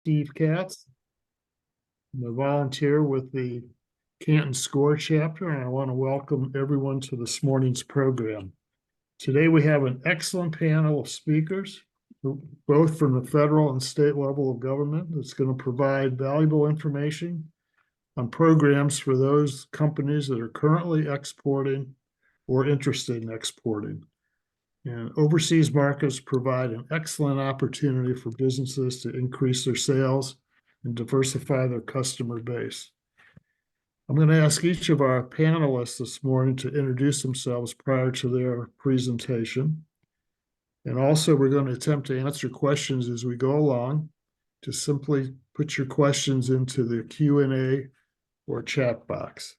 Steve Katz. I'm a volunteer with the Canton SCORE chapter, and I want to welcome everyone to this morning's program. Today we have an excellent panel of speakers, both from the federal and state level of government, that's going to provide valuable information on programs for those companies that are currently exporting or interested in exporting. And overseas markets provide an excellent opportunity for businesses to increase their sales and diversify their customer base. I'm going to ask each of our panelists this morning to introduce themselves prior to their presentation. And also, we're going to attempt to answer questions as we go along. Just simply put your questions into the Q&A or chat box.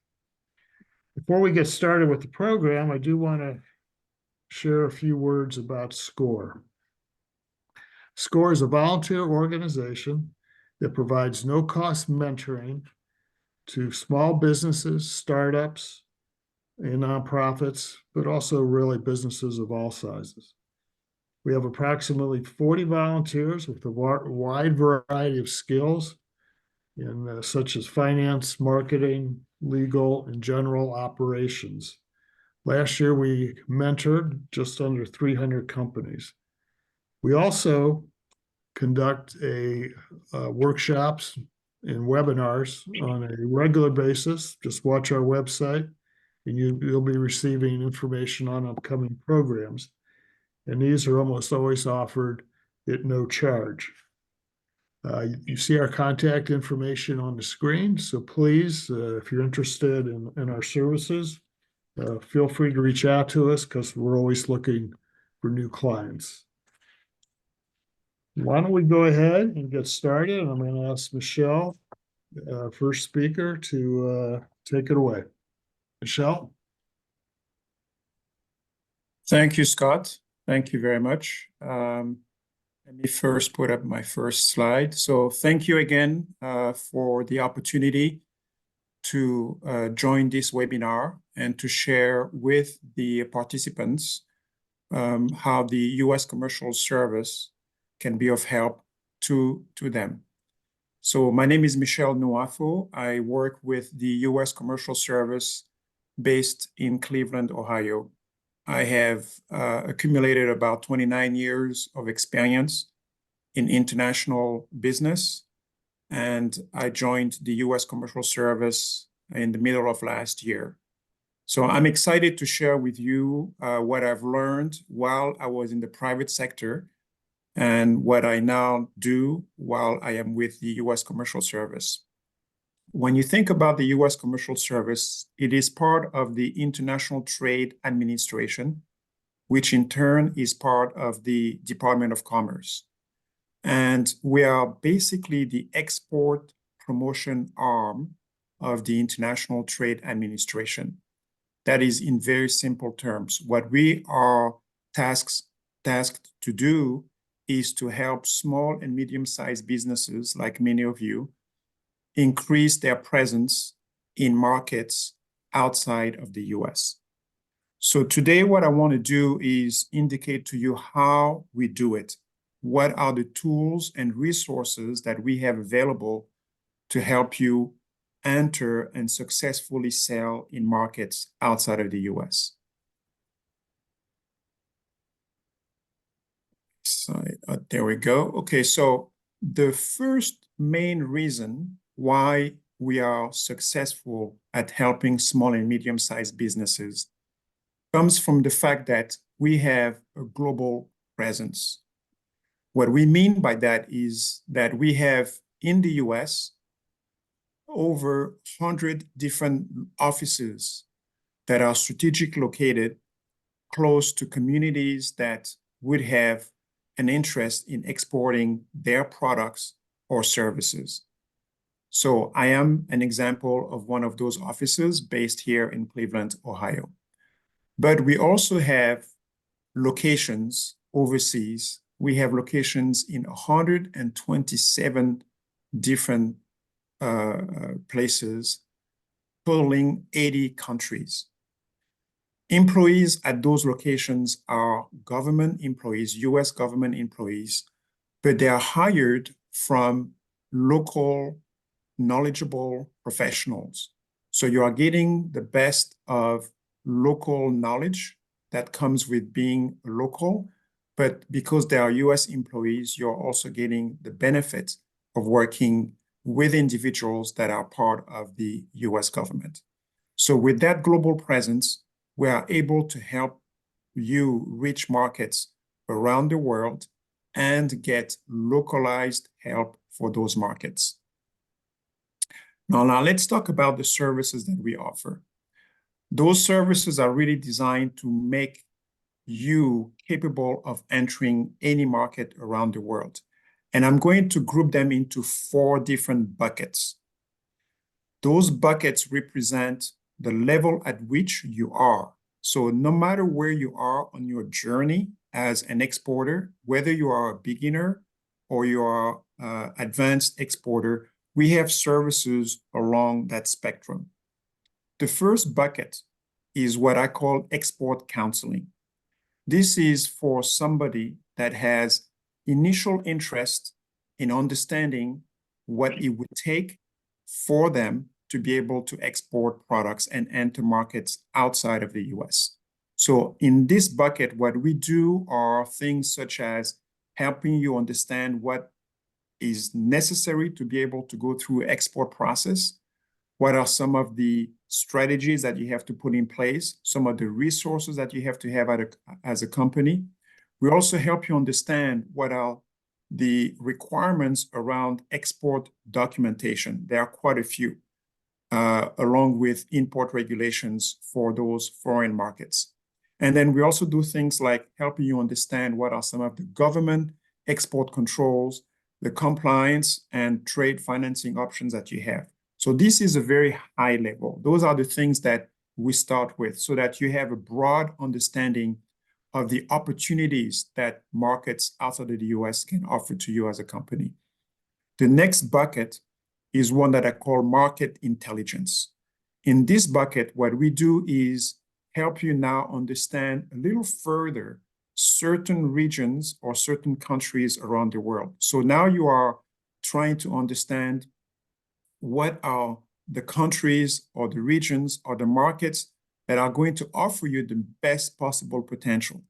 Before we get started with the program, I do want to share a few words about SCORE. SCORE is a volunteer organization that provides no-cost mentoring to small businesses, startups, and nonprofits, but also really businesses of all sizes. We have approximately 40 volunteers with a wide variety of skills in such as finance, marketing, legal, and general operations. Last year, we mentored just under 300 companies. We also conduct workshops and webinars on a regular basis. Just watch our website, and you'll be receiving information on upcoming programs. And these are almost always offered at no charge. You see our contact information on the screen, so please, if you're interested in our services, feel free to reach out to us because we're always looking for new clients. Why don't we go ahead and get started? I'm going to ask Michelle, first speaker, to take it away. Michelle? Thank you, Scott. Thank you very much. Let me first put up my first slide. So thank you again for the opportunity to join this webinar and to share with the participants how the U.S. Commercial Service can be of help to them. So my name is Michel Nwafo. I work with the U.S. Commercial Service based in Cleveland, Ohio. I have accumulated about 29 years of experience in international business, and I joined the U.S. Commercial Service in the middle of last year. So I'm excited to share with you what I've learned while I was in the private sector and what I now do while I am with the U.S. Commercial Service. When you think about the U.S. Commercial Service, it is part of the International Trade Administration, which in turn is part of the Department of Commerce. And we are basically the export promotion arm of the International Trade Administration. That is in very simple terms. What we are tasked to do is to help small and medium-sized businesses, like many of you, increase their presence in markets outside of the US. So today, what I want to do is indicate to you how we do it. What are the tools and resources that we have available to help you enter and successfully sell in markets outside of the US? So, there we go. Okay, so the first main reason why we are successful at helping small and medium-sized businesses comes from the fact that we have a global presence. What we mean by that is that we have in the US over 100 different offices that are strategically located close to communities that would have an interest in exporting their products or services. So I am an example of one of those offices based here in Cleveland, Ohio. But we also have locations overseas. We have locations in 127 different places, totaling 80 countries. Employees at those locations are government employees, US government employees, but they are hired from local, knowledgeable professionals. So you are getting the best of local knowledge that comes with being local, but because they are US employees, you're also getting the benefit of working with individuals that are part of the US government. So with that global presence, we are able to help you reach markets around the world and get localized help for those markets. Now let's talk about the services that we offer. Those services are really designed to make you capable of entering any market around the world. And I'm going to group them into 4 different buckets. Those buckets represent the level at which you are. So no matter where you are on your journey as an exporter, whether you are a beginner or you are an advanced exporter, we have services along that spectrum. The first bucket is what I call export counseling. This is for somebody that has initial interest in understanding what it would take for them to be able to export products and enter markets outside of the US. So in this bucket, what we do are things such as helping you understand what is necessary to be able to go through export process. What are some of the strategies that you have to put in place, some of the resources that you have to have as a company. We also help you understand what are the requirements around export documentation. There are quite a few, along with import regulations for those foreign markets. And then we also do things like helping you understand what are some of the government export controls, the compliance and trade financing options that you have. So this is a very high level. Those are the things that we start with so that you have a broad understanding of the opportunities that markets outside of the US can offer to you as a company. The next bucket is one that I call market intelligence. In this bucket, what we do is help you now understand a little further certain regions or certain countries around the world. So now you are trying to understand what are the countries or the regions or the markets that are going to offer you the best possible potential.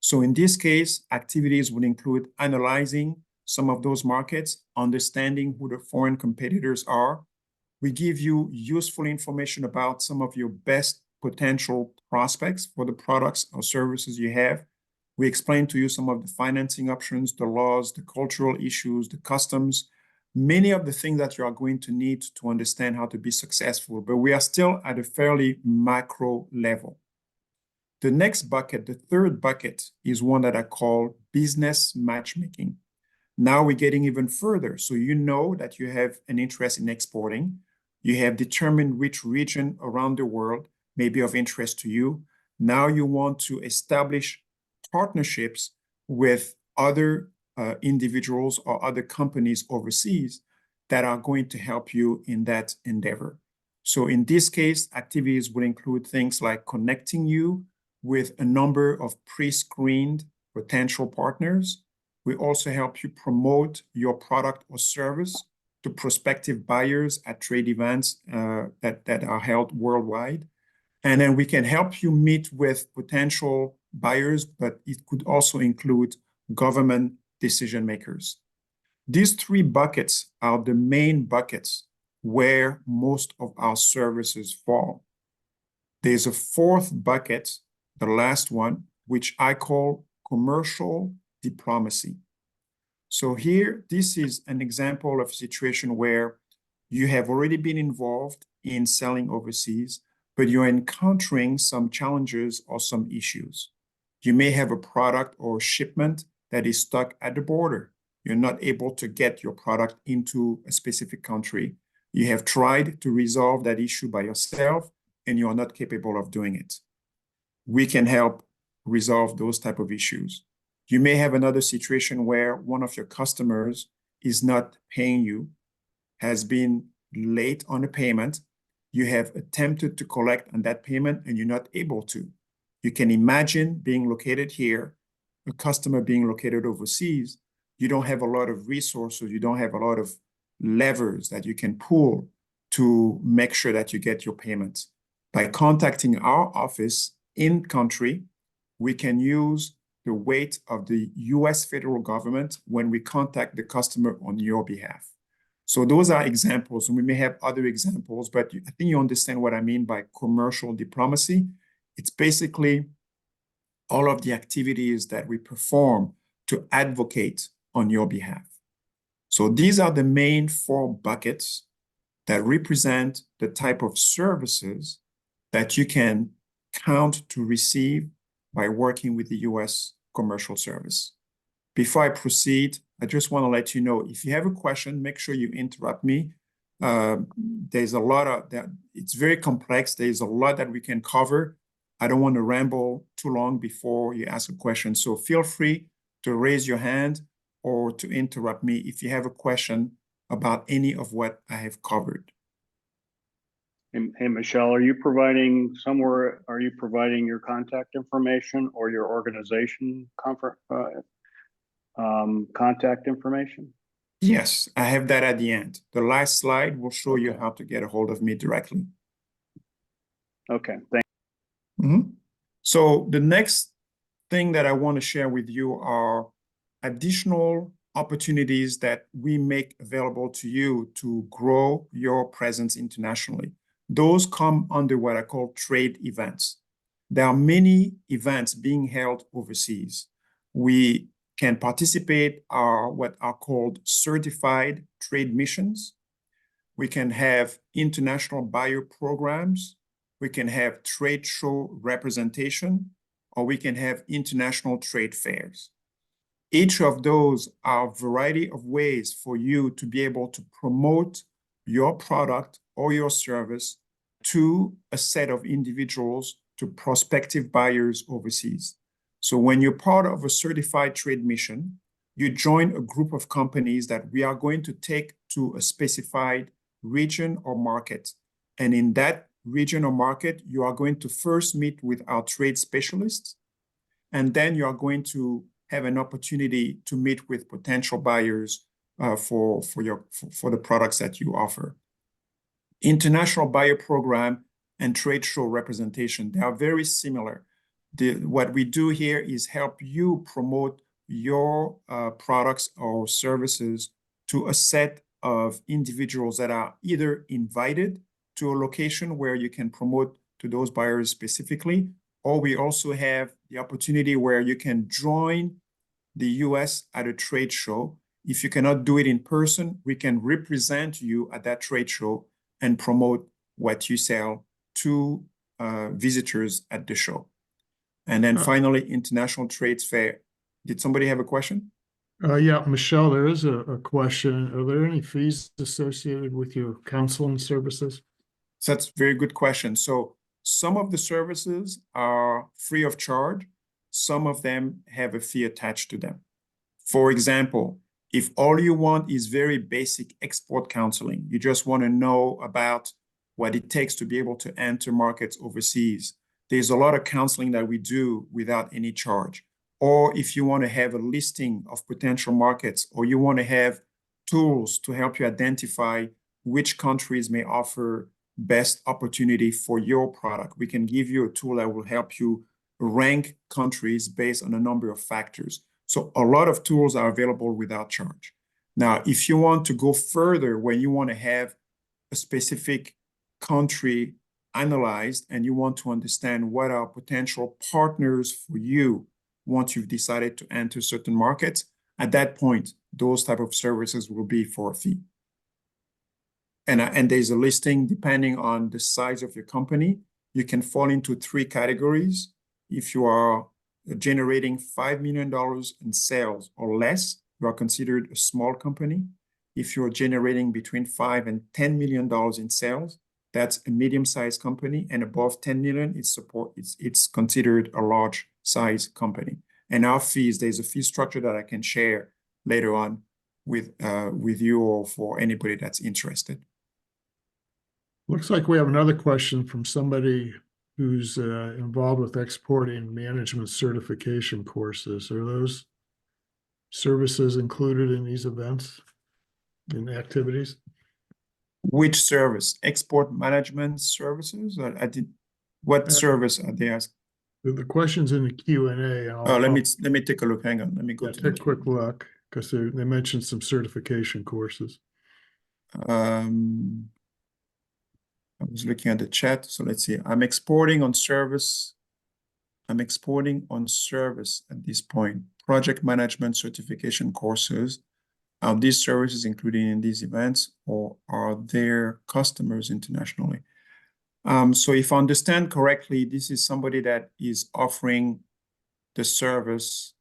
So in this case, activities would include analyzing some of those markets, understanding who the foreign competitors are. We give you useful information about some of your best potential prospects for the products or services you have. We explain to you some of the financing options, the laws, the cultural issues, the customs, many of the things that you are going to need to understand how to be successful, but we are still at a fairly macro level. The next bucket, the third bucket, is one that I call business matchmaking. Now we're getting even further. So you know that you have an interest in exporting. You have determined which region around the world may be of interest to you. Now you want to establish partnerships with other individuals or other companies overseas that are going to help you in that endeavor. So in this case, activities will include things like connecting you with a number of pre-screened potential partners. We also help you promote your product or service to prospective buyers at trade events that are held worldwide. And then we can help you meet with potential buyers, but it could also include government decision makers. These 3 buckets are the main buckets where most of our services fall. There's a 4th bucket, the last one, which I call commercial diplomacy. So here, this is an example of a situation where you have already been involved in selling overseas, but you're encountering some challenges or some issues. You may have a product or shipment that is stuck at the border. You're not able to get your product into a specific country. You have tried to resolve that issue by yourself, and you are not capable of doing it. We can help resolve those type of issues. You may have another situation where one of your customers is not paying you, has been late on a payment. You have attempted to collect on that payment, and you're not able to. You can imagine being located here, a customer being located overseas. You don't have a lot of resources. You don't have a lot of levers that you can pull to make sure that you get your payments. By contacting our office in country, we can use the weight of the US federal government when we contact the customer on your behalf. So those are examples, and we may have other examples, but I think you understand what I mean by commercial diplomacy. It's basically all of the activities that we perform to advocate on your behalf. So these are the main 4 buckets that represent the type of services that you can count to receive by working with the US Commercial Service. Before I proceed, I just want to let you know, if you have a question, make sure you interrupt me. There's a lot of that. It's very complex. There's a lot that we can cover. I don't want to ramble too long before you ask a question. So feel free to raise your hand or to interrupt me if you have a question about any of what I have covered. Hey, Michelle, are you providing your contact information or your organization contact information? Yes, I have that at the end. The last slide will show you how to get a hold of me directly. Okay, thank you. So the next thing that I want to share with you are additional opportunities that we make available to you to grow your presence internationally. Those come under what I call trade events. There are many events being held overseas. We can participate in what are called certified trade missions. We can have international buyer programs. We can have trade show representation, or we can have international trade fairs. Each of those are a variety of ways for you to be able to promote your product or your service to a set of individuals, to prospective buyers overseas. So when you're part of a certified trade mission, you join a group of companies that we are going to take to a specified region or market. And in that region or market, you are going to first meet with our trade specialists, and then you are going to have an opportunity to meet with potential buyers for the products that you offer. International buyer program and trade show representation, they are very similar. What we do here is help you promote your products or services to a set of individuals that are either invited to a location where you can promote to those buyers specifically, or we also have the opportunity where you can join the US at a trade show. If you cannot do it in person, we can represent you at that trade show and promote what you sell to visitors at the show. And then finally, International Trade Fair. Did somebody have a question? Yeah, Michelle, there is a question. Are there any fees associated with your counseling services? So that's a very good question. So some of the services are free of charge. Some of them have a fee attached to them. For example, if all you want is very basic export counseling, you just want to know about what it takes to be able to enter markets overseas, there's a lot of counseling that we do without any charge. Or if you want to have a listing of potential markets, or you want to have tools to help you identify which countries may offer best opportunity for your product, we can give you a tool that will help you rank countries based on a number of factors. So a lot of tools are available without charge. Now, if you want to go further, when you want to have a specific country analyzed and you want to understand what are potential partners for you once you've decided to enter certain markets, at that point, those type of services will be for a fee. And there's a listing depending on the size of your company. You can fall into 3 categories. If you are generating $5 million in sales or less, you are considered a small company. If you're generating between $5 and $10 million in sales, that's a medium-sized company, and above 10 million, it's considered a large size company. And our fees, there's a fee structure that I can share later on with you or for anybody that's interested. Looks like we have another question from somebody who's involved with exporting management certification courses. Are those services included in these events? in activities? Which service? Export management services? What service are they asking? The question's in the Q&A. Oh, let me take a look. Hang on. Let me go Yeah, to take a quick look, because they mentioned some certification courses. I was looking at the chat, so let's see. I'm exporting on service at this point. Project management certification courses. Are these services included in these events, or are there customers internationally? So if I understand correctly, this is somebody that is offering the service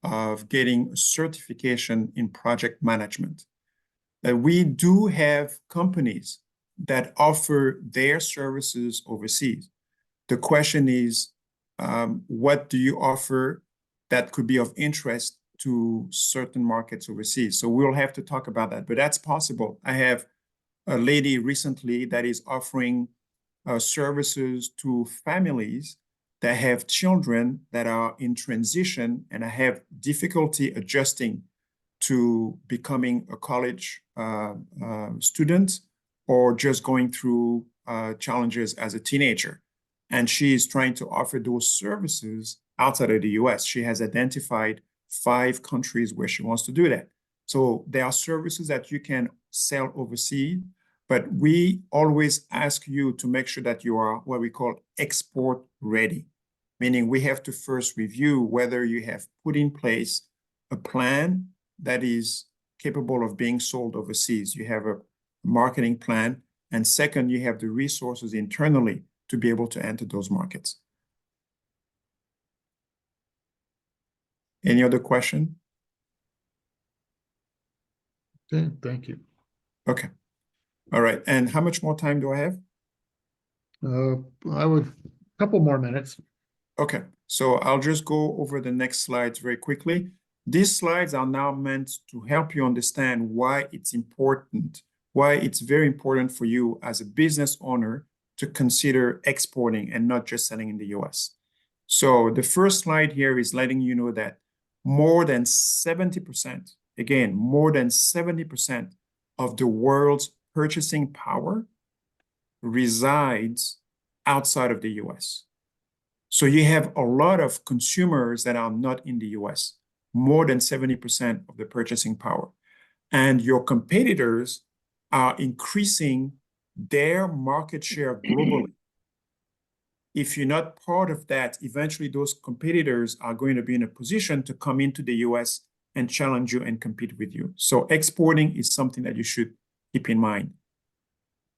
of getting a certification in project management. We do have companies that offer their services overseas. The question is, what do you offer that could be of interest to certain markets overseas? So we'll have to talk about that, but that's possible. I have a lady recently that is offering services to families that have children that are in transition and have difficulty adjusting to becoming a college student or just going through challenges as a teenager. And she is trying to offer those services outside of the US. She has identified 5 countries where she wants to do that. So there are services that you can sell overseas, but we always ask you to make sure that you are what we call export ready, meaning we have to first review whether you have put in place a plan that is capable of being sold overseas. You have a marketing plan. And second, you have the resources internally to be able to enter those markets. Any other question? Okay, thank you. Okay. All right. And how much more time do I have? I would, couple more minutes. Okay. So I'll just go over the next slides very quickly. These slides are now meant to help you understand why it's important, why it's very important for you as a business owner to consider exporting and not just selling in the US. So the first slide here is letting you know that more than 70%, again, more than 70% of the world's purchasing power resides outside of the US. So you have a lot of consumers that are not in the US, more than 70% of the purchasing power. And your competitors are increasing their market share globally. If you're not part of that, eventually those competitors are going to be in a position to come into the US and challenge you and compete with you. So exporting is something that you should keep in mind.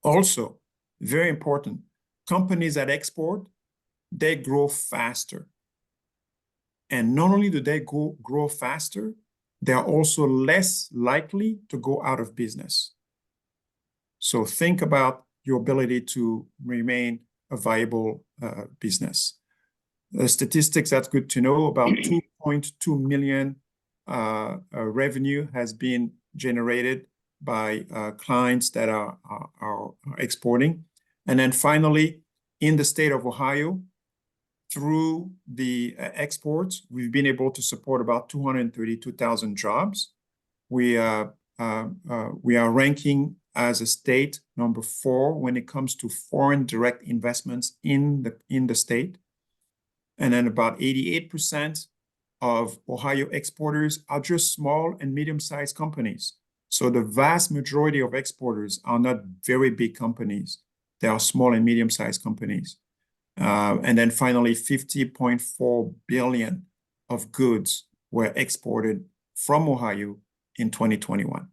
Also, very important, companies that export, they grow faster. And not only do they grow faster, they are also less likely to go out of business. So think about your ability to remain a viable business. The statistics, that's good to know, about 2.2 million revenue has been generated by clients that are exporting. And then finally, in the state of Ohio, through the exports, we've been able to support about 232,000 jobs. We are ranking as a state number 4 when it comes to foreign direct investments in the state. And then about 88% of Ohio exporters are just small and medium-sized companies. So the vast majority of exporters are not very big companies. They are small and medium-sized companies. And then finally, 50.4 billion of goods were exported from Ohio in 2021.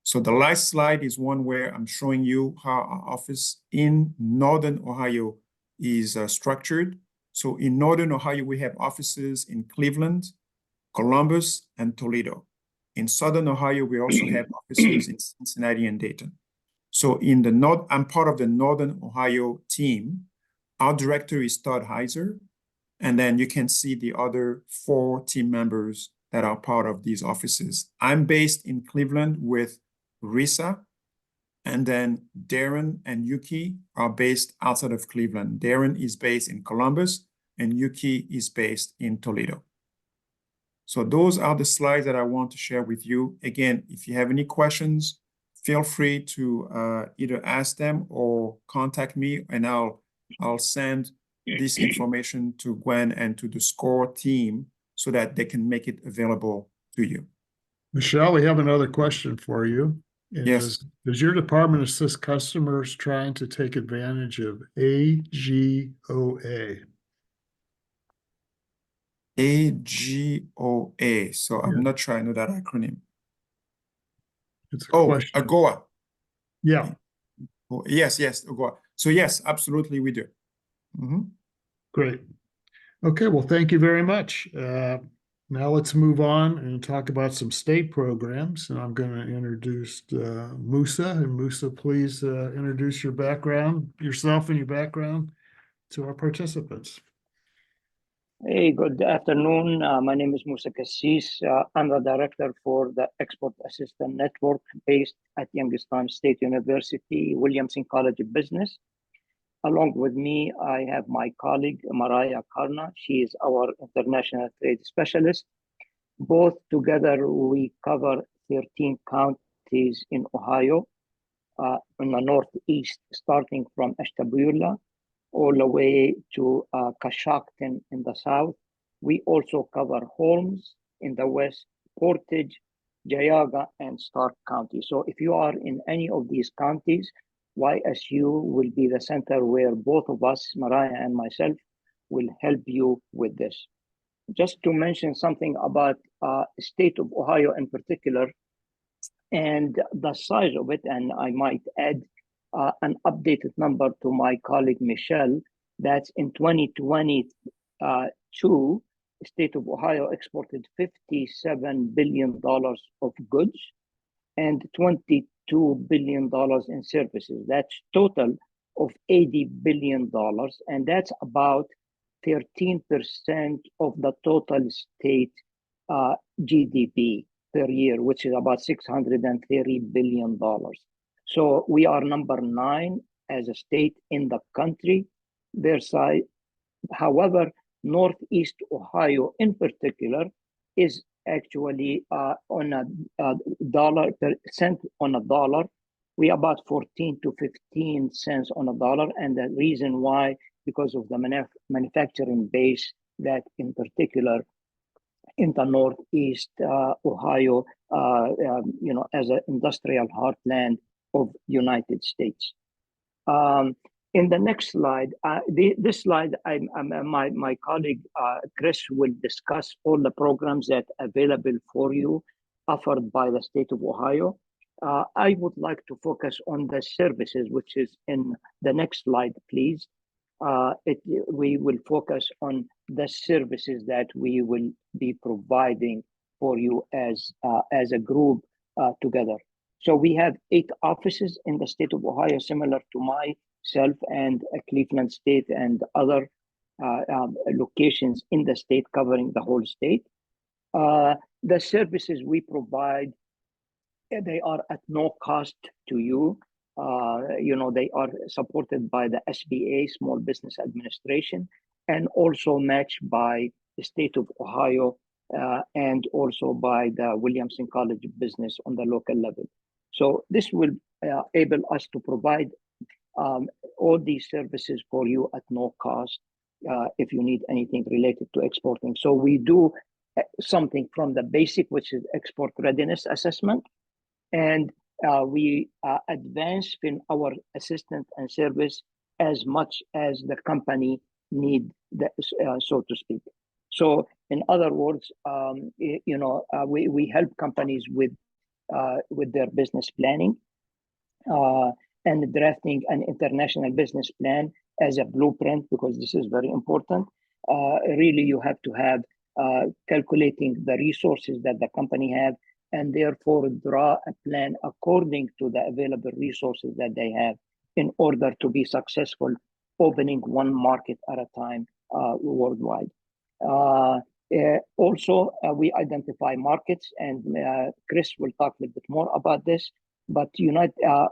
So the last slide is one where I'm showing you how our office in Northern Ohio is structured. So in Northern Ohio, we have offices in Cleveland, Columbus, and Toledo. In Southern Ohio, we also have offices in Cincinnati and Dayton. So in the North, I'm part of the Northern Ohio team. Our director is Todd Heiser, and then you can see the other 4 team members that are part of these offices. I'm based in Cleveland with Risa, and then Darren and Yuki are based outside of Cleveland. Darren is based in Columbus, and Yuki is based in Toledo. So those are the slides that I want to share with you. Again, if you have any questions feel free to either ask them or contact me, and I'll send this information to Gwen and to the SCORE team so that they can make it available to you. Michelle, we have another question for you. And Yes. Does your department assist customers trying to take advantage of AGOA? AGOA. So I'm Yeah. not sure I know that acronym. It's a Oh, question. AGOA. Yeah, Oh, yes, AGOA. So yes, absolutely we do. Mhm. great. Okay, well, thank you very much. Now let's move on and talk about some state programs. And I'm going to introduce Musa. And Musa, please introduce your background, yourself and your background to our participants. Hey, good afternoon. My name is Musa Kassis. I'm the director for the Export Assistant Network based at Youngstown State University, Williamson College of Business. Along with me, I have my colleague, Mariah Karna. She is our international trade specialist. Both together, we cover 13 counties in Ohio, in the northeast, starting from Ashtabula, all the way to Coshocton in the south. We also cover Holmes in the west, Portage, Jayaga, and Stark County. So if you are in any of these counties, YSU will be the center where both of us, Mariah and myself, will help you with this. Just to mention something about the state of Ohio in particular, and the size of it, and I might add an updated number to my colleague Michelle, that's in 2022, the state of Ohio exported $57 billion of goods and $22 billion in services. That's total of $80 billion, and that's about 13% of the total state GDP per year, which is about $630 billion. So we are number 9 as a state in the country, their size. However, Northeast Ohio in particular is actually on a dollar per cent on a dollar. We are about 14 to 15 cents on a dollar. And the reason why, because of the manufacturing base that in particular in the Northeast Ohio, as an industrial heartland of United States. In the next slide, this slide, my colleague Chris will discuss all the programs that are available for you, offered by the state of Ohio. I would like to focus on the services, which is in the next slide, please. We will focus on the services that we will be providing for you as a group together. So we have 8 offices in the state of Ohio, similar to myself and Cleveland State and other locations in the state, covering the whole state. The services we provide, they are at no cost to you. They are supported by the SBA, Small Business Administration, and also matched by the state of Ohio and also by the Williamson College of Business on the local level. So this will enable us to provide all these services for you at no cost if you need anything related to exporting. So we do something from the basic, which is export readiness assessment, and we advance in our assistance and service as much as the company need, so to speak. So in other words, we help companies with their business planning and drafting an international business plan as a blueprint, because this is very important. Really, you have to have calculating the resources that the company have, and therefore draw a plan according to the available resources that they have in order to be successful opening one market at a time worldwide. Also, we identify markets, and Chris will talk a little bit more about this, but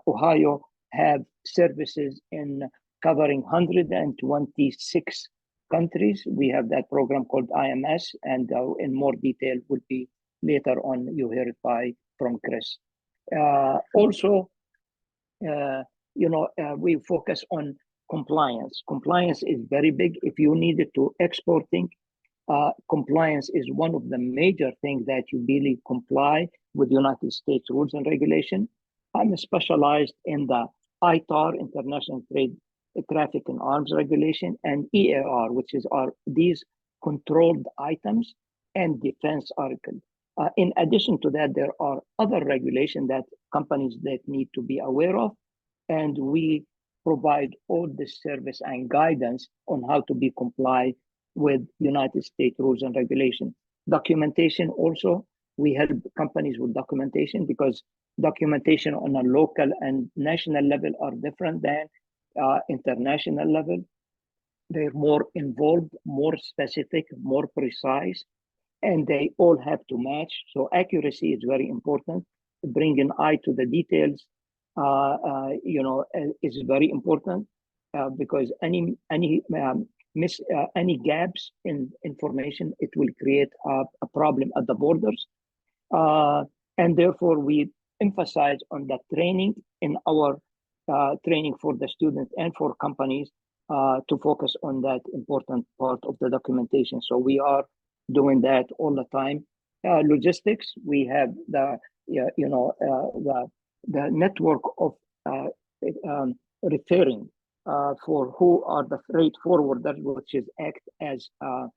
Ohio have services in covering 126 countries. We have that program called IMS, and in more detail will be later on, you hear it from Chris. Also, we focus on compliance. Compliance is very big. If you need it to exporting, compliance is one of the major things that you really comply with United States rules and regulation. I'm specialized in the ITAR, International Trade Traffic in Arms Regulation, and EAR, which are these controlled items and defense article. In addition to that, there are other regulations that companies that need to be aware of, and we provide all this service and guidance on how to be compliant with United States rules and regulations. Documentation also, we help companies with documentation because documentation on a local and national level are different than international level. They're more involved, more specific, more precise, and they all have to match. So accuracy is very important. Bring an eye to the details, is very important because any gaps in information, it will create a problem at the borders. And therefore, we emphasize on the training in our training for the students and for companies to focus on that important part of the documentation. So we are doing that all the time. Logistics, we have the network of referring for who are the freight forwarders, which is act as a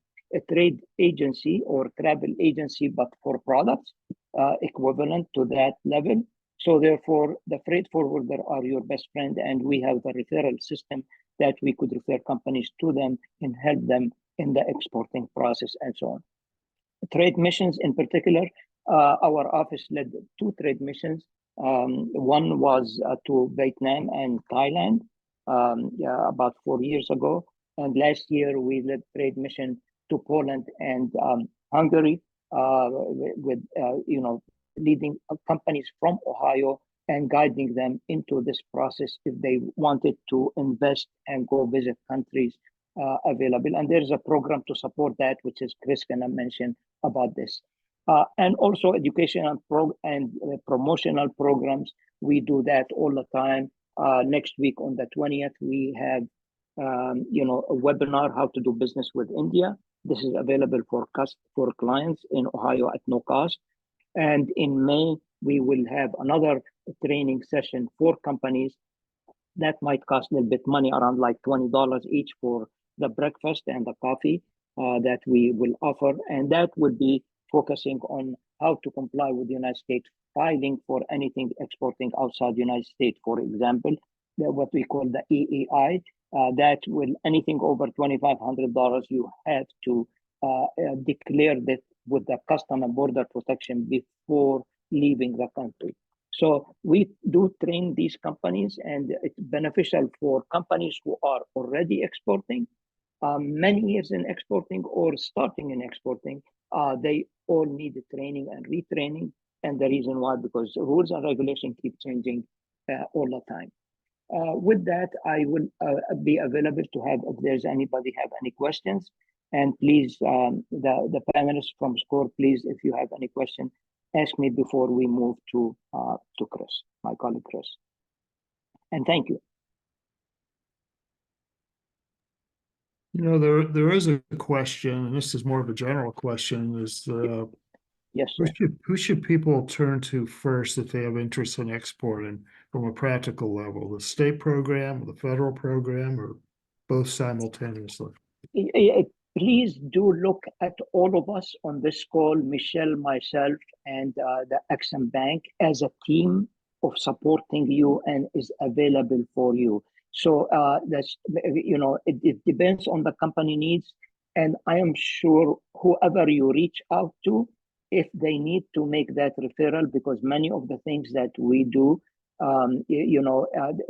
trade agency or travel agency, but for products equivalent to that level. So therefore, the freight forwarder are your best friend, and we have the referral system that we could refer companies to them and help them in the exporting process and so on. Trade missions in particular, our office led 2 trade missions. One was to Vietnam and Thailand about 4 years ago. And last year we led trade mission to Poland and Hungary with leading companies from Ohio and guiding them into this process if they wanted to invest and go visit countries available. And there's a program to support that, which is Chris gonna mention about this. And also educational and promotional programs. We do that all the time. Next week on the 20th, we have a webinar, how to do business with India. This is available for clients in Ohio at no cost. And in May, we will have another training session for companies that might cost a little bit money, around like $20 each for the breakfast and the coffee that we will offer. And that would be focusing on how to comply with the United States filing for anything exporting outside the United States. For example, what we call the EEI, that will anything over $2,500, you have to declare that with the Customs and Border Protection before leaving the country. So we do train these companies, and it's beneficial for companies who are already exporting, many years in exporting or starting in exporting. They all need training and retraining. And the reason why, because rules and regulations keep changing all the time. With that, I will be available to have, if there's anybody have any questions. And please, the panelists from SCORE, please, if you have any question, ask me before we move to Chris, my colleague Chris. And thank you. There is a question, and this is more of a general question, is Yes, sir. who should people turn to first if they have interest in exporting from a practical level? The state program, or the federal program, or both simultaneously? Please do look at all of us on this call, Michelle, myself, and the Exim Bank as a team of supporting you and is available for you. So that's, it depends on the company needs. And I am sure whoever you reach out to, if they need to make that referral, because many of the things that we do,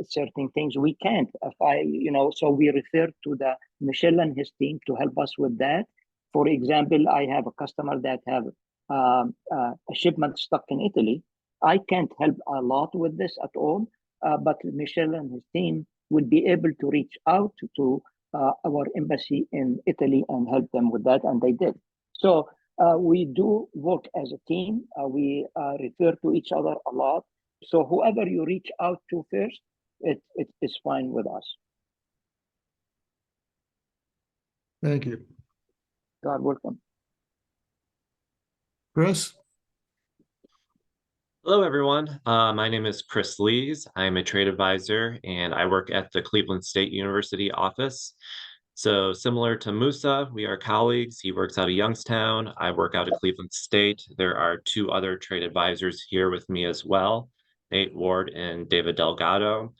certain things we can't. So we refer to the Michelle and his team to help us with that. For example, I have a customer that have a shipment stuck in Italy. I can't help a lot with this at all, but Michelle and his team would be able to reach out to our embassy in Italy and help them with that, and they did. So we do work as a team. We refer to each other a lot. So whoever you reach out to first, it is fine with us. Thank you. You are welcome. Chris? Hello, everyone. My name is Chris Lees. I'm a trade advisor, and I work at the Cleveland State University office. So similar to Musa, we are colleagues. He works out of Youngstown. I work out of Cleveland State. There are two other trade advisors here with me as well, Nate Ward and David Delgado.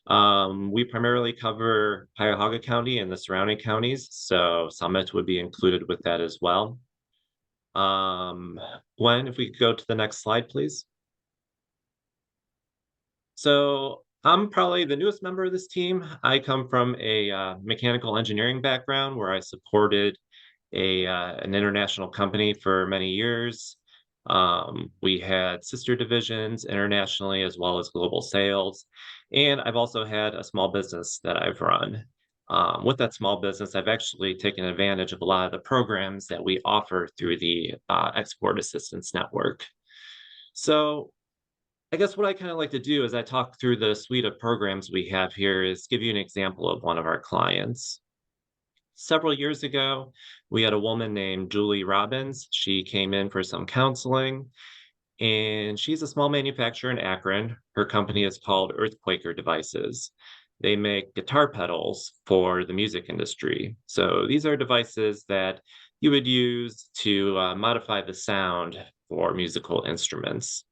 We primarily cover Cuyahoga County and the surrounding counties, so Summit would be included with that as well. Gwen, if we could go to the next slide, please. So I'm probably the newest member of this team. I come from a mechanical engineering background where I supported an international company for many years. We had sister divisions internationally as well as global sales. And I've also had a small business that I've run. With that small business, I've actually taken advantage of a lot of the programs that we offer through the Export Assistance Network. So I guess what I kind of like to do as I talk through the suite of programs we have here is give you an example of one of our clients. Several years ago, we had a woman named Julie Robbins. She came in for some counseling, and she's a small manufacturer in Akron. Her company is called Earthquaker Devices. They make guitar pedals for the music industry. So these are devices that you would use to modify the sound for musical instruments.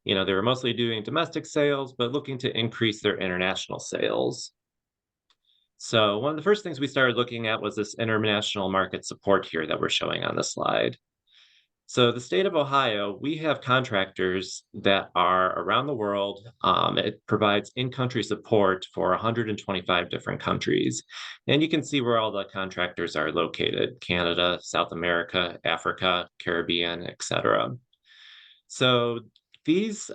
You know, they were mostly doing domestic sales, but looking to increase their international sales. So one of the first things we started looking at was this international market support here that we're showing on the slide. So the state of Ohio, we have contractors that are around the world. It provides in-country support for 125 different countries. And you can see where all the contractors are located: Canada, South America, Africa, Caribbean, etc. So these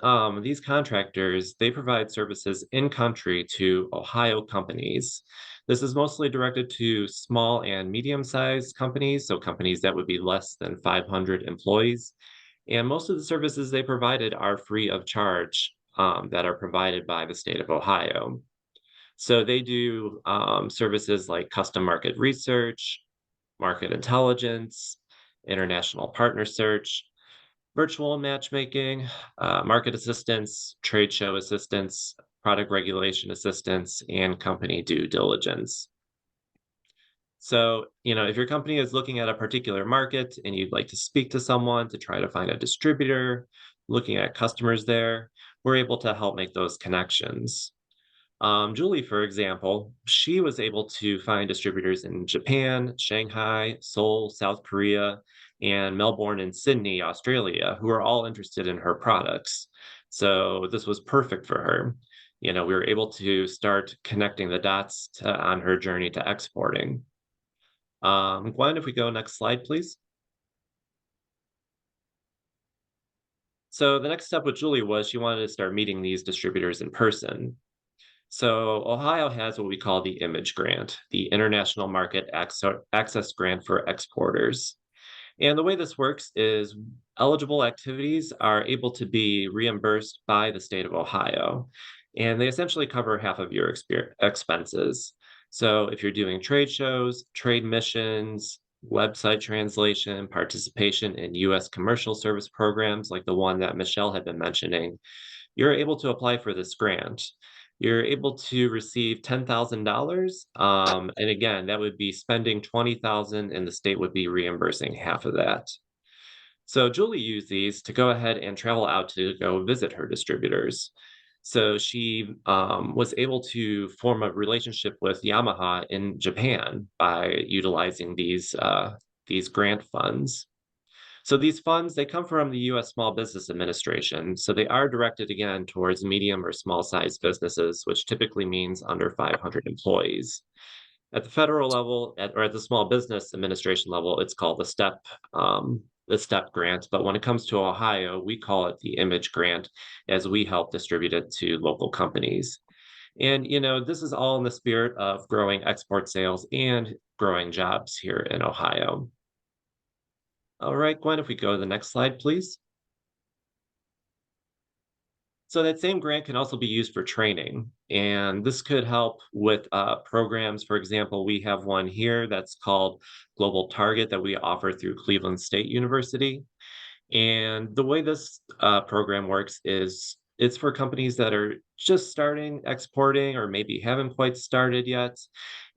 contractors, they provide services in country to Ohio companies. This is mostly directed to small and medium-sized companies, so companies that would be less than 500 employees. And most of the services they provided are free of charge, that are provided by the state of Ohio. So they do services like custom market research, market intelligence, international partner search, virtual matchmaking, market assistance, trade show assistance, product regulation assistance, and company due diligence. So, you know, if your company is looking at a particular market and you'd like to speak to someone to try to find a distributor, looking at customers there, we're able to help make those connections. Julie, for example, she was able to find distributors in Japan, Shanghai, Seoul, South Korea, and Melbourne and Sydney, Australia, who are all interested in her products. So this was perfect for her. You know, we were able to start connecting the dots on her journey to exporting. Gwen, if we go next slide, please. So the next step with Julie was she wanted to start meeting these distributors in person. So Ohio has what we call the IMAGE grant, the International Market Access Grant for Exporters. And the way this works is eligible activities are able to be reimbursed by the state of Ohio, and they essentially cover half of your expenses. So if you're doing trade shows, trade missions, website translation, participation in U.S. commercial service programs like the one that Michelle had been mentioning, you're able to apply for this grant. You're able to receive $10,000. And again, that would be spending $20,000 and the state would be reimbursing half of that. So Julie used these to go ahead and travel out to go visit her distributors. So she was able to form a relationship with Yamaha in Japan by utilizing these grant funds. So these funds, they come from the U.S. Small Business Administration. So they are directed again towards medium or small sized businesses, which typically means under 500 employees. At the federal level, or at the Small Business Administration level, it's called the STEP grant. But when it comes to Ohio, we call it the IMAGE grant, as we help distribute it to local companies. And, you know, this is all in the spirit of growing export sales and growing jobs here in Ohio. All right, Gwen, if we go to the next slide, please. So that same grant can also be used for training, and this could help with programs. For example, we have one here that's called Global Target that we offer through Cleveland State University. And the way this program works is it's for companies that are just starting exporting or maybe haven't quite started yet.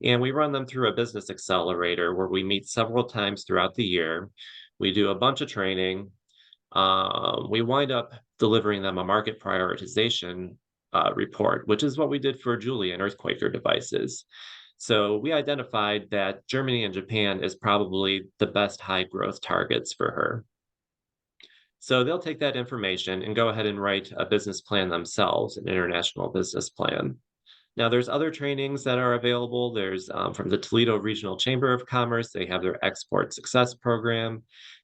And we run them through a business accelerator where we meet several times throughout the year. We do a bunch of training. We wind up delivering them a market prioritization report, which is what we did for Julie and Earthquaker devices. So we identified that Germany and Japan is probably the best high growth targets for her. So they'll take that information and go ahead and write a business plan themselves, an international business plan. Now, there's other trainings that are available. There's from the Toledo Regional Chamber of Commerce, they have their Export Success Program,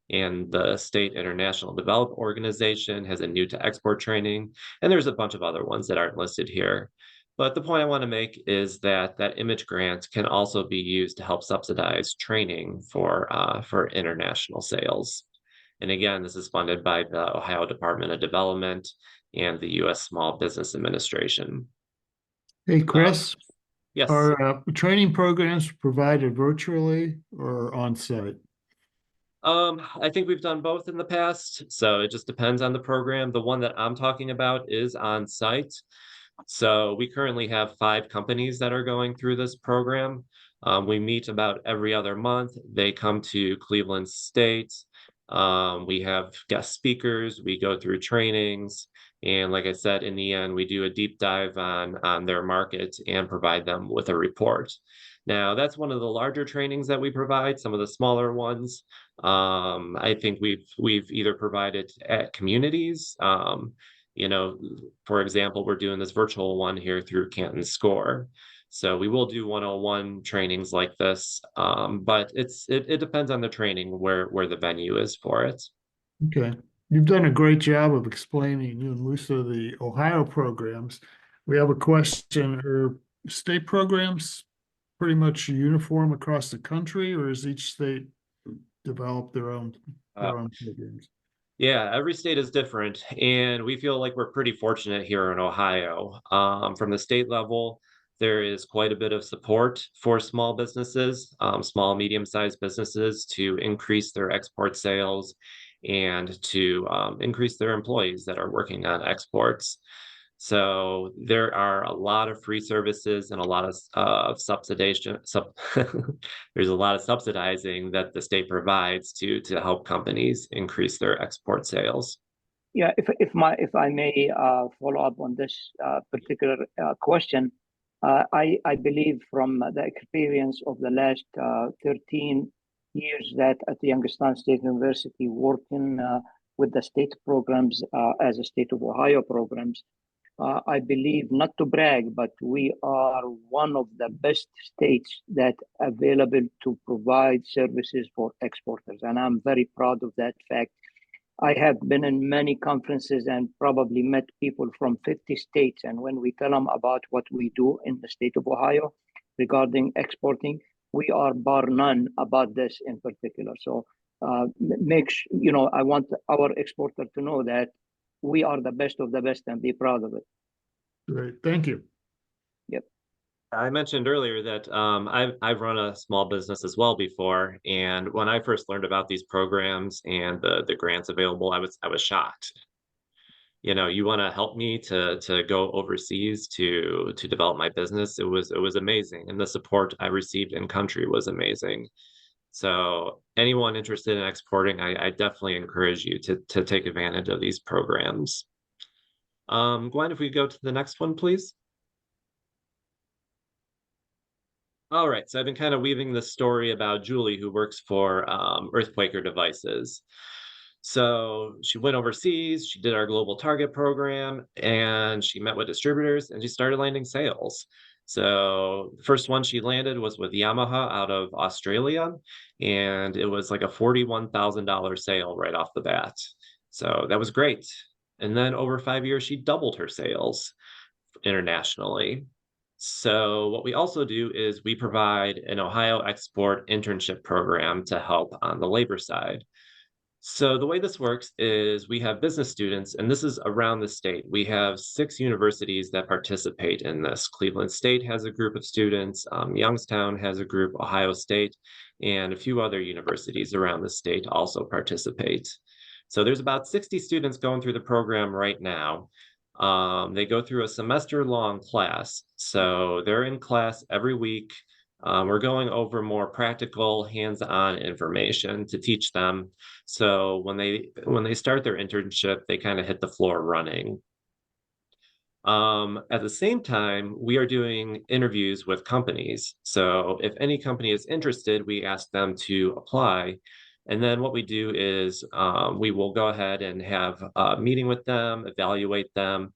and the State International Development Organization has a new to export training, and there's a bunch of other ones that aren't listed here. But the point I want to make is that that image grant can also be used to help subsidize training for international sales. And again, this is funded by the Ohio Department of Development and the U.S. Small Business Administration. Hey, Chris, Yes. are training programs provided virtually or on site? I think we've done both in the past, so it just depends on the program. The one that I'm talking about is on site. So we currently have 5 companies that are going through this program. We meet about every other month. They come to Cleveland State. We have guest speakers. We go through trainings. And like I said, in the end, we do a deep dive on their market and provide them with a report. Now, that's one of the larger trainings that we provide. Some of the smaller ones, I think we've either provided at communities. You know, for example, we're doing this virtual one here through Canton Score. So we will do 101 trainings like this, but it depends on the training where the venue is for it. Okay, you've done a great job of explaining, you and Musa, the Ohio programs. We have a question, are state programs pretty much uniform across the country, or is each state develop their own programs? Yeah, every state is different, and we feel like we're pretty fortunate here in Ohio. From the state level, there is quite a bit of support for small businesses, small, medium-sized businesses to increase their export sales and to increase their employees that are working on exports. So there are a lot of free services and a lot of subsidization. There's a lot of subsidizing that the state provides to help companies increase their export sales. Yeah, if I may follow up on this particular question, I believe from the experience of the last 13 years that at the Youngstown State University working with the state programs as a state of Ohio programs, I believe, not to brag, but we are one of the best states that available to provide services for exporters. And I'm very proud of that fact. I have been in many conferences and probably met people from 50 states. And when we tell them about what we do in the state of Ohio regarding exporting, we are bar none about this in particular. So I want our exporter to know that we are the best of the best and be proud of it. Great, thank you. Yep. I mentioned earlier that I've run a small business as well before, and when I first learned about these programs and the grants available, I was shocked. You know, you want to help me to go overseas to develop my business. It was amazing, and the support I received in country was amazing. So anyone interested in exporting, I definitely encourage you to take advantage of these programs. Gwen, if we go to the next one, please. All right, so I've been kind of weaving this story about Julie, who works for Earthquaker Devices. So she went overseas, she did our global target program, and she met with distributors and she started landing sales. So the first one she landed was with Yamaha out of Australia, and it was like a $41,000 sale right off the bat. So that was great. And then over 5 years, she doubled her sales internationally. So what we also do is we provide an Ohio export internship program to help on the labor side. So the way this works is we have business students, and this is around the state. We have 6 universities that participate in this. Cleveland State has a group of students, Youngstown has a group, Ohio State, and a few other universities around the state also participate. So there's about 60 students going through the program right now. They go through a semester-long class. So they're in class every week. We're going over more practical, hands-on information to teach them. So when they start their internship, they kind of hit the floor running. At the same time, we are doing interviews with companies. So if any company is interested, we ask them to apply. And then what we do is we will go ahead and have a meeting with them, evaluate them,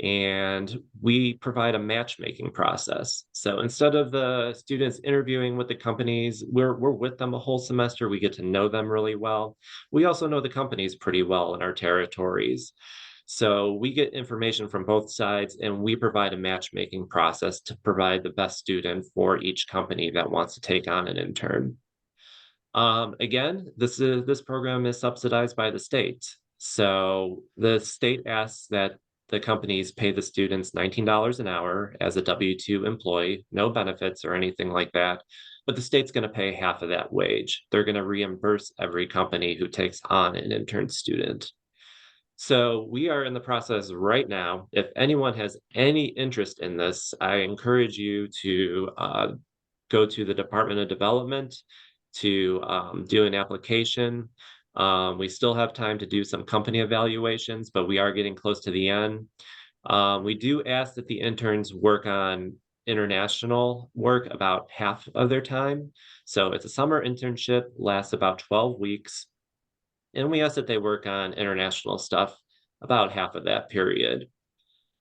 and we provide a matchmaking process. So instead of the students interviewing with the companies, we're with them a whole semester. We get to know them really well. We also know the companies pretty well in our territories. So we get information from both sides, and we provide a matchmaking process to provide the best student for each company that wants to take on an intern. Again, this program is subsidized by the state. So the state asks that the companies pay the students $19 an hour as a W-2 employee, no benefits or anything like that. But the state's going to pay half of that wage. They're going to reimburse every company who takes on an intern student. So we are in the process right now. If anyone has any interest in this, I encourage you to go to the Department of Development to do an application. We still have time to do some company evaluations, but we are getting close to the end. We do ask that the interns work on international work about half of their time. So it's a summer internship, lasts about 12 weeks. And we ask that they work on international stuff about half of that period.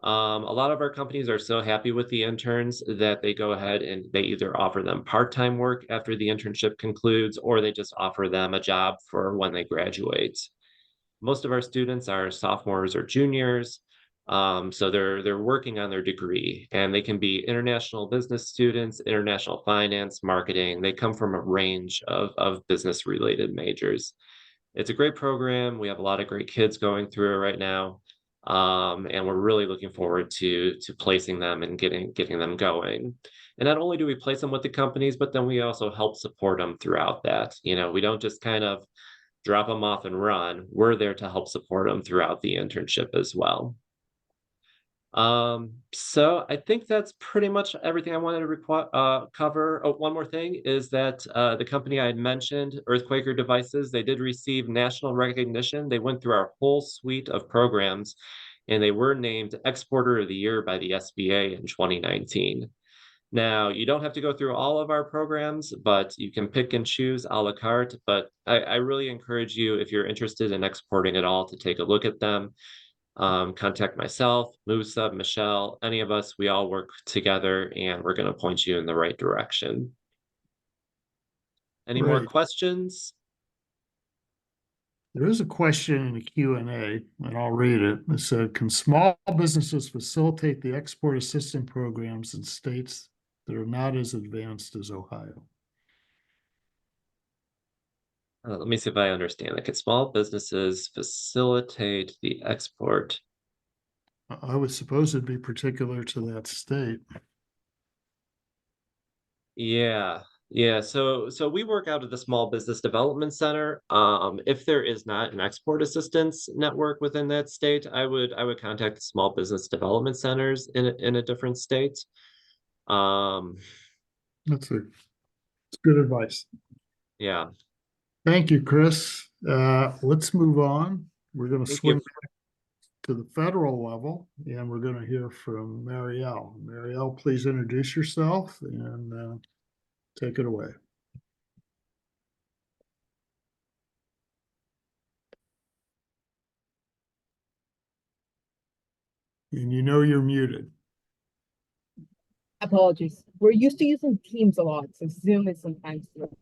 A lot of our companies are so happy with the interns that they go ahead and they either offer them part-time work after the internship concludes, or they just offer them a job for when they graduate. Most of our students are sophomores or juniors, so they're working on their degree, and they can be international business students, international finance, marketing. They come from a range of business-related majors. It's a great program. We have a lot of great kids going through it right now. And we're really looking forward to placing them and getting them going. And not only do we place them with the companies, but then we also help support them throughout that. We don't just kind of drop them off and run. We're there to help support them throughout the internship as well. So I think that's pretty much everything I wanted to cover. Oh, one more thing is that the company I had mentioned, Earthquaker Devices, they did receive national recognition. They went through our whole suite of programs, and they were named Exporter of the Year by the SBA in 2019. Now, you don't have to go through all of our programs, but you can pick and choose a la carte. But I really encourage you, if you're interested in exporting at all, to take a look at them. Contact myself, Musa, Michelle, any of us. We all work together, and we're going to point you in the right direction. Any more Great. questions? There is a question in the Q&A, and I'll read it. It said, can small businesses facilitate the export assistance programs in states that are not as advanced as Ohio? Let me see if I understand that. Can small businesses facilitate the export? I would suppose it'd be particular to that state. Yeah. So we work out of the Small Business Development Center. If there is not an export assistance network within that state, I would contact the Small Business Development Centers in a different state. That's good advice. Yeah. Thank you, Chris. Let's move on. We're going to Thank swing you. back to the federal level, and we're going to hear from Marielle. Marielle, please introduce yourself and take it away. And you're muted. Apologies. We're used to using Teams a lot, so Zoom is sometimes a little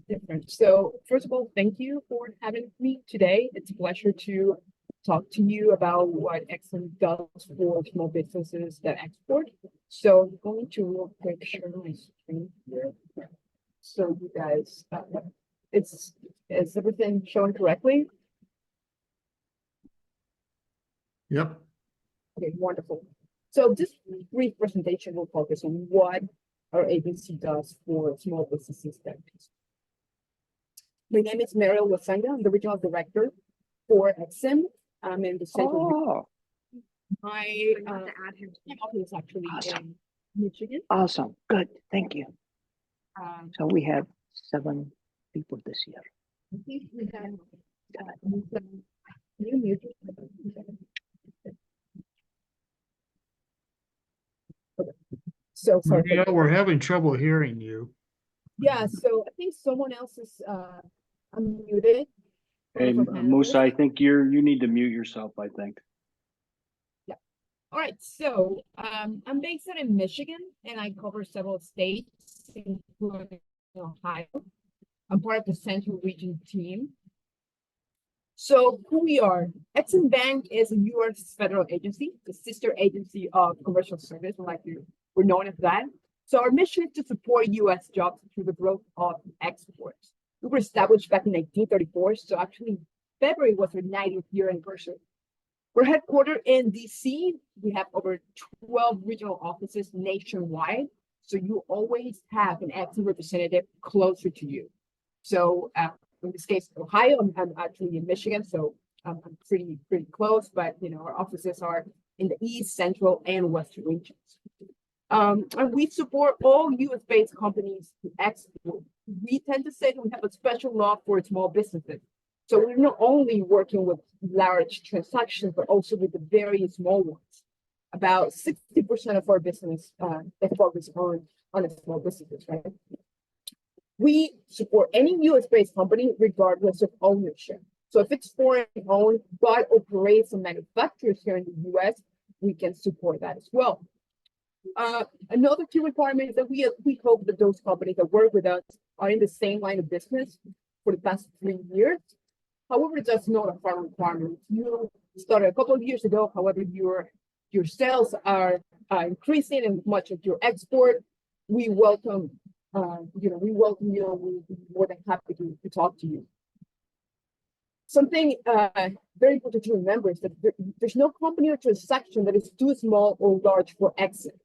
different. So first of all, thank you for having me today. It's a pleasure to talk to you about what Exxon does for small businesses that export. So I'm going to real quick share my screen here. So you guys, it's Is everything showing correctly? Yep. Okay, wonderful. So this brief presentation will focus on what our agency does for small businesses. My name is Mariel Wasanga. I'm the regional director for Exim. I'm in the central. Oh, My office is actually Awesome. in Michigan. awesome. Good. Thank you. Um, So we have 7 people this year. I think we have new music. Okay. So sorry. Yeah, we're having trouble hearing you. Yeah, so I think someone else is unmuted. Hey, One of our Musa, I panelists. think you need to mute yourself, I think. All right, so I'm based out in Michigan and I cover several states, including Ohio. I'm part of the Central Region team. So who we are, Exim Bank is a U.S. federal agency, the sister agency of Commercial Service, we're known as that. So our mission is to support U.S. jobs through the growth of exports. We were established back in 1934, so actually February was our 90th year anniversary. We're headquartered in DC. We have over 12 regional offices nationwide. So you always have an Exim representative closer to you. So in this case, Ohio, I'm actually in Michigan, so I'm pretty close, but our offices are in the East, Central, and Western regions. And we support all US-based companies to export. We tend to say that we have a special law for small businesses. So we're not only working with large transactions, but also with the very small ones. About 60% of our business they focus on the small businesses, right? We support any US-based company regardless of ownership. So if it's foreign owned but operates and manufactures here in the US, we can support that as well. Another key requirement is that we hope that those companies that work with us are in the same line of business for the past 3 years. However, that's not a firm requirement. You started a couple of years ago, however, your sales are increasing and much of your export, we welcome you. We're more than happy to talk to you. Something very important to remember is that there's no company or transaction that is too small or large for exit.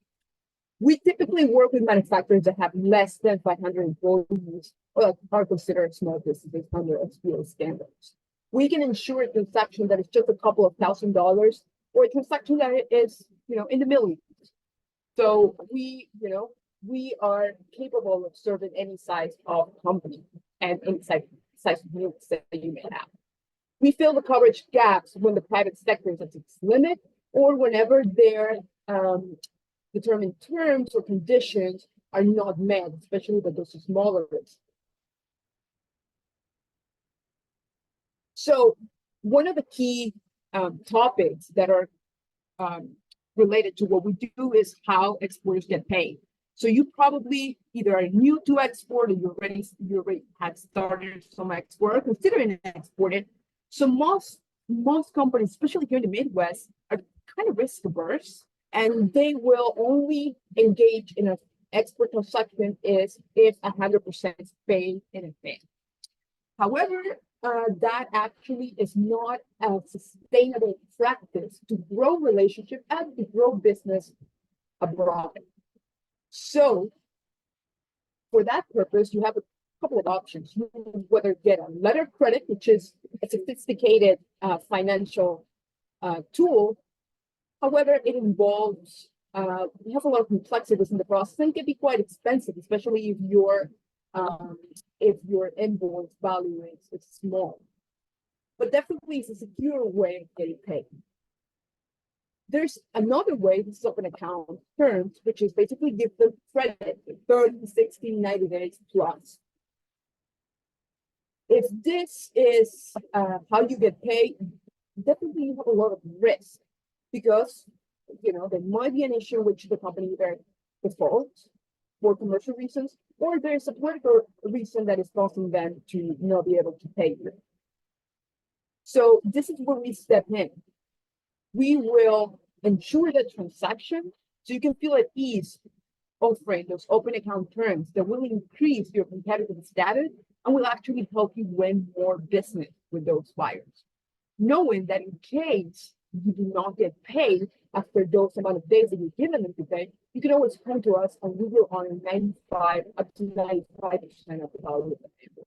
We typically work with manufacturers that have less than 500 employees or are considered small businesses under SBA standards. We can ensure a transaction that is just a couple of $1,000s or a transaction that is, in the millions. So we are capable of serving any size of company and any size of units that you may have. We fill the coverage gaps when the private sector is at its limit or whenever their determined terms or conditions are not met, especially with those smaller risks. So one of the key topics that are related to what we do is how exporters get paid. So you probably either are new to export or you already had started some export or considering exporting. So most companies, especially here in the Midwest, are kind of risk averse, and they will only engage in an export transaction if 100% is paid in advance. However, that actually is not a sustainable practice to grow relationship and to grow business abroad. So for that purpose, you have a couple of options. You can whether get a letter of credit, which is a sophisticated financial tool. However, it involves, you have a lot of complexities in the process and can be quite expensive, especially if your invoice value is small. But definitely it's a secure way of getting paid. There's another way to set up an account terms, which is basically give them credit 30, 60, 90 days plus. If this is how you get paid, definitely you have a lot of risk because there might be an issue which the company either defaults for commercial reasons, or there's a political reason that is causing them to not be able to pay you. So this is where we step in. We will ensure the transaction so you can feel at ease offering those open account terms that will increase your competitive status and will actually help you win more business with those buyers. Knowing that in case you do not get paid after those amount of days that you've given them to pay, you can always come to us and we will honor 95 up to 95% of the value of the invoice.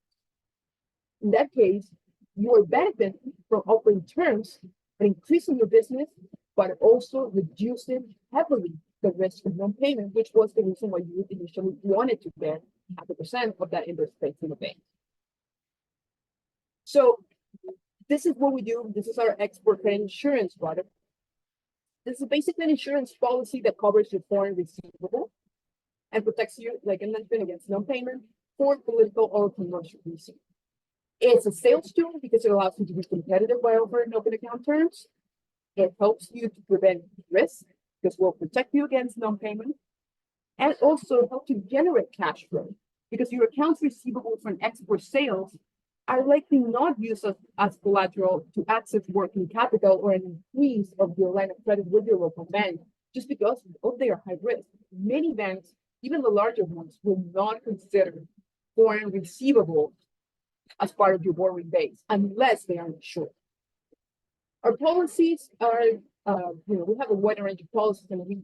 In that case, you are benefiting from offering terms and increasing your business, but also reducing heavily the risk of non-payment, which was the reason why you initially wanted to get 100% of that invoice paid to the bank. So this is what we do. This is our export credit insurance product. This is basically an insurance policy that covers your foreign receivable and protects you, like I mentioned, against non-payment for political or commercial reasons. It's a sales tool because it allows you to be competitive by offering open account terms. It helps you to prevent risk because we'll protect you against non-payment, and also help to generate cash flow because your accounts receivable from export sales are likely not used as collateral to access working capital or an increase of your line of credit with your local bank, just because of their high risk. Many banks, even the larger ones, will not consider foreign receivables as part of your borrowing base unless they are insured. Our policies are, we have a wide range of policies, and we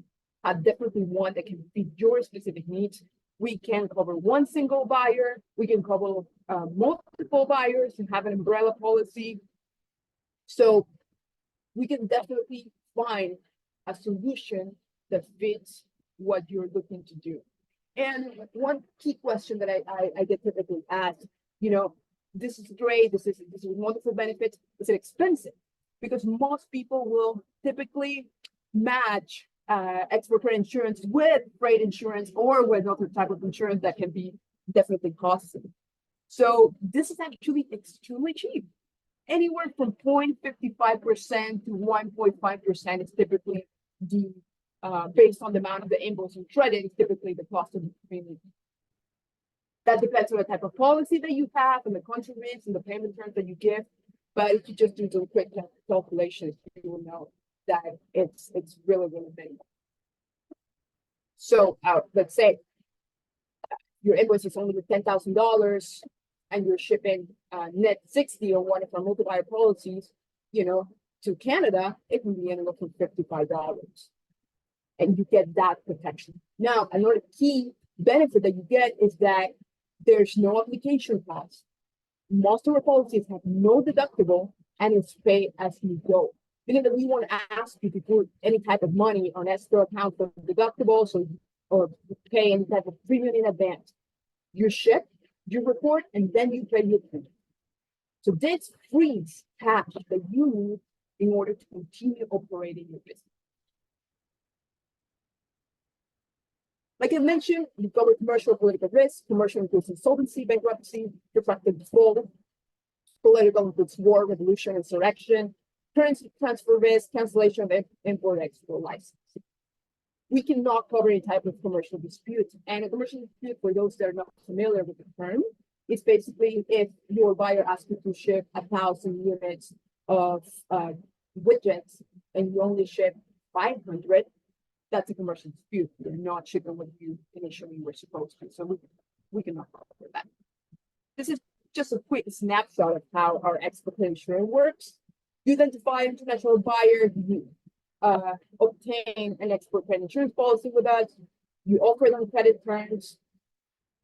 have definitely one that can fit your specific needs. We can cover one single buyer. We can cover multiple buyers and have an umbrella policy. So we can definitely find a solution that fits what you're looking to do. And one key question that I get typically asked, this is great, this is wonderful benefits. Is it expensive? Because most people will typically match export credit insurance with freight insurance or with other type of insurance that can be definitely costly. So this is actually extremely cheap. Anywhere from 0.55% to 1.5% is typically the based on the amount of the invoice and credit is typically the cost of the premium. That depends on the type of policy that you have and the country rates and the payment terms that you give. But if you just do some quick calculations, you will know that it's really, really minimal. So let's say your invoice is only $10,000 and you're shipping net 60 on one of our multiplier policies, to Canada, it can be anywhere from $55. And you get that protection. Now, another key benefit that you get is that there's no application cost. Most of our policies have no deductible and it's paid as you go. Meaning that we won't ask you to put any type of money on escrow account for deductibles or pay any type of premium in advance. You ship, you report, and then you pay your premium. So this frees cash that you need in order to continue operating your business. Like I mentioned, we cover commercial political risk. Commercial includes insolvency, bankruptcy, refracted default. Political includes war, revolution, insurrection, currency transfer risk, cancellation of import-export license. We cannot cover any type of commercial dispute. And a commercial dispute, for those that are not familiar with the term, is basically if your buyer asks you to ship 1,000 units of widgets and you only ship 500, that's a commercial dispute. You're not shipping what you initially were supposed to. So we cannot cover that. This is just a quick snapshot of how our export insurance works. You identify an international buyer, you obtain an export credit insurance policy with us, you offer them credit terms,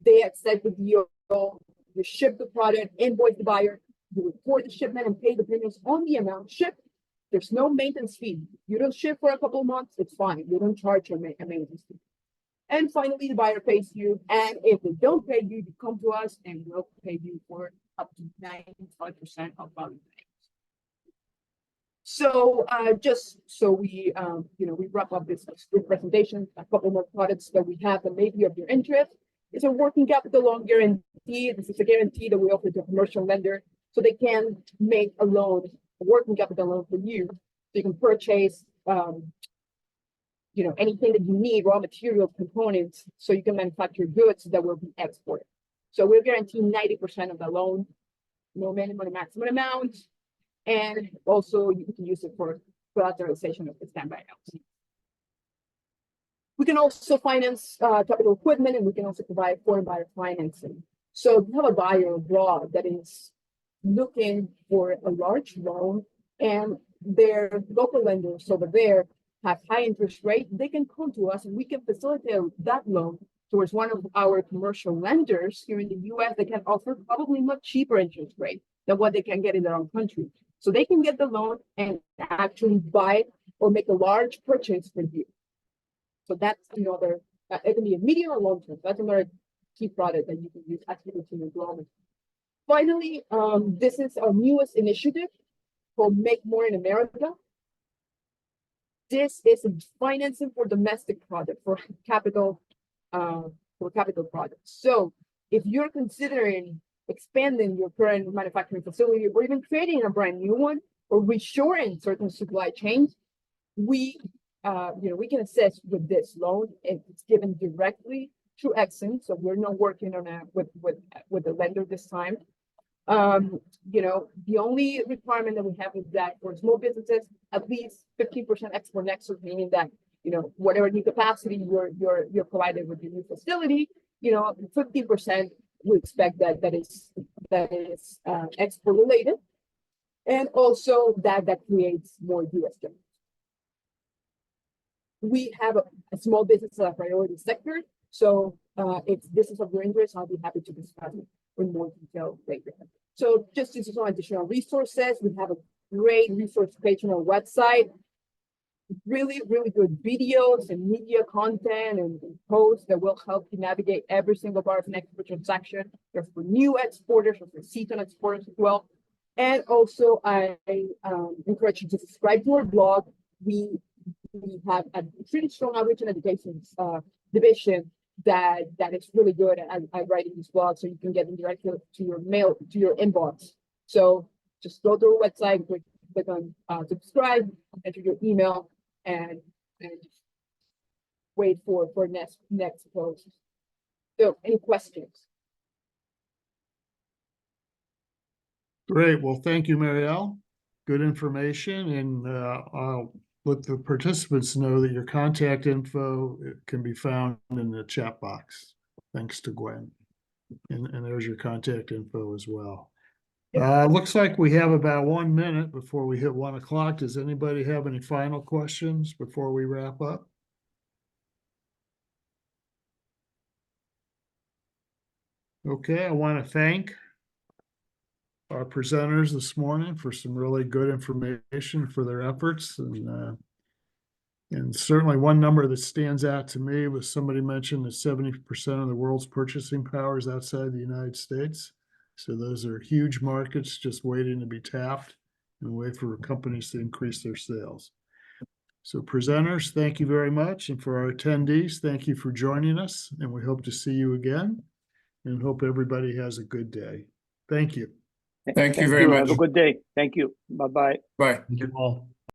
they accept the deal, you ship the product, invoice the buyer, you report the shipment and pay the premiums on the amount shipped. There's no maintenance fee. You don't ship for a couple of months, it's fine. You don't charge a maintenance fee. And finally, the buyer pays you. And if they don't pay you, you come to us and we'll pay you for up to 95% of value. So just so we wrap up this presentation, a couple more products that we have that may be of your interest. It's a working capital loan guarantee. This is a guarantee that we offer to a commercial lender so they can make a loan, a working capital loan for you. So you can purchase anything that you need, raw materials, components, so you can manufacture goods that will be exported. So we'll guarantee 90% of the loan, no minimum or maximum amount. And also you can use it for collateralization of the standby LC. We can also finance capital equipment, and we can also provide foreign buyer financing. So you have a buyer abroad that is looking for a large loan and their local lenders over there have high interest rate, they can come to us and we can facilitate that loan towards one of our commercial lenders here in the US that can offer probably much cheaper interest rate than what they can get in their own country. So they can get the loan and actually buy or make a large purchase for you. So that's another, it can be a medium or long term. That's another key product that you can use as you continue growing. Finally, this is our newest initiative called Make More in America. This is financing for domestic projects, for capital projects. So if you're considering expanding your current manufacturing facility or even creating a brand new one or reshoring certain supply chains, we can assist with this loan. It's given directly through Exim, so we're not working on with the lender this time. The only requirement that we have is that for small businesses, at least 15% export nexus, meaning that, whatever new capacity you're provided with your new facility, 15% we expect that is export related. And also that creates more US jobs. We have a small business as a priority sector. So if this is of your interest, I'll be happy to discuss it in more detail later. So just as some additional resources, we have a great resource page on our website. Really, really good videos and media content and posts that will help you navigate every single part of an export transaction. There's for new exporters or for seasoned exporters as well. And also, I encourage you to subscribe to our blog. We have a pretty strong outreach and education division that is really good at writing these blogs, so you can get them directly to your mail, to your inbox. So just go to our website, click on subscribe, enter your email, and wait for next post. So any questions? Great. Well, thank you, Marielle. Good information, and I'll let the participants know that your contact info can be found in the chat box. Thanks to Gwen. And there's your contact info as well. Looks like we have about 1 minute before we hit 1 o'clock. Does anybody have any final questions before we wrap up? Okay, I want to thank our presenters this morning for some really good information for their efforts. And certainly one number that stands out to me was somebody mentioned that 70% of the world's purchasing power is outside the United States. So those are huge markets just waiting to be tapped and wait for companies to increase their sales. So presenters, thank you very much. And for our attendees, thank you for joining us. And we hope to see you again and hope everybody has a good day. Thank you. Thank you very much. Have a good day. Thank you. Bye-bye. Bye. Thank you all.